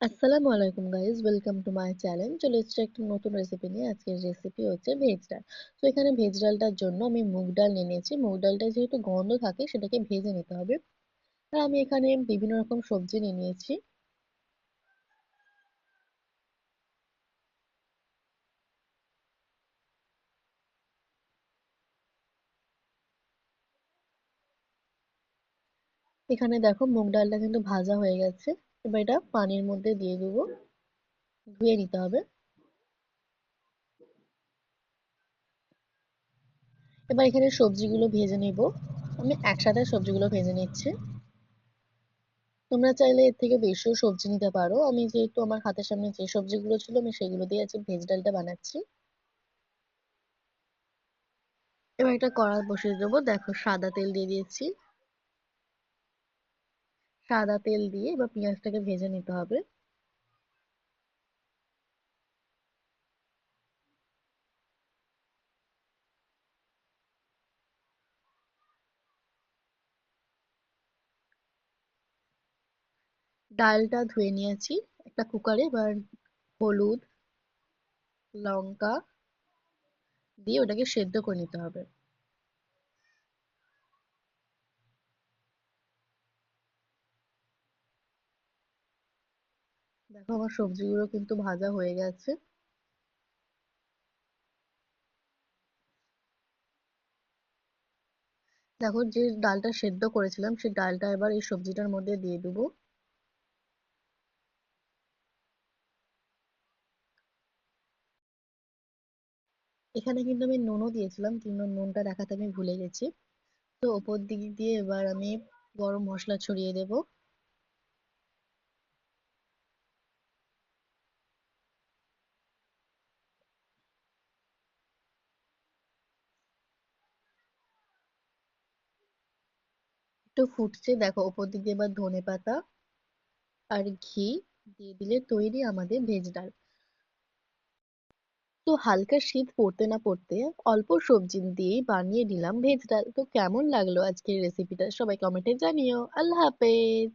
আসসালামু আলাইকুম guys, welcome to my channel. চলে এসেছি একটা নতুন রেসিপি নিয়ে। আজকের রেসিপি হচ্ছে ভেজ ডাল। তো এখানে ভেজ ডালটার জন্য আমি মুগ ডাল নিয়ে নিয়েছি। মুগ ডালটা যেহেতু গন্ধ থাকে সেটাকে ভেজে নিতে হবে। আর আমি এখানে বিভিন্ন রকম সবজি নিয়ে নিয়েছি। এখানে দেখো মুগ ডালটা কিন্তু ভাজা হয়ে গেছে। এবার এটা পানির মধ্যে দিয়ে দেবো, ধুয়ে নিতে হবে। এবার এখানে সবজিগুলো ভেজে নেব। আমি একসাথে সবজিগুলো ভেজে নিচ্ছি। তোমরা চাইলে এর থেকে বেশিও সবজি নিতে পারো। আমি যেহেতু আমার হাতের সামনে যে সবজিগুলো ছিল আমি সেগুলো দিয়ে আজকে ভেজ ডালটা বানাচ্ছি। এবার একটা কড়াই বসিয়ে দেবো। দেখো সাদা তেল দিয়ে দিয়েছি। সাদা তেল দিয়ে এবার পেঁয়াজটাকে ভেজে নিতে হবে। ডালটা ধুয়ে নিয়েছি একটা কুকারে। এবার হলুদ, লঙ্কা দিয়ে ওটাকে সেদ্ধ করে নিতে হবে। দেখো আমার সবজিগুলো কিন্তু ভাজা হয়ে গেছে। দেখো যে ডালটা সেদ্ধ করেছিলাম সেই ডালটা এবার এই সবজিটার মধ্যে দিয়ে দেবো। এখানে কিন্তু আমি নুনও দিয়েছিলাম, কিন্তু নুনটা দেখাতে আমি ভুলে গেছি। তো ওপর দিক দিয়ে এবার আমি গরম মশলা ছড়িয়ে দেবো। একটু ফুটছে, দেখো ওপর দিক দিয়ে এবার ধনেপাতা আর ঘি দিয়ে দিলে তৈরি আমাদের ভেজ ডাল। তো হালকা শীত পড়তে না পড়তে অল্প সবজি দিয়েই বানিয়ে নিলাম ভেজ ডাল। তো কেমন লাগলো আজকের রেসিপিটা সবাই কমেন্টে জানিও। আল্লাহ হাফেজ।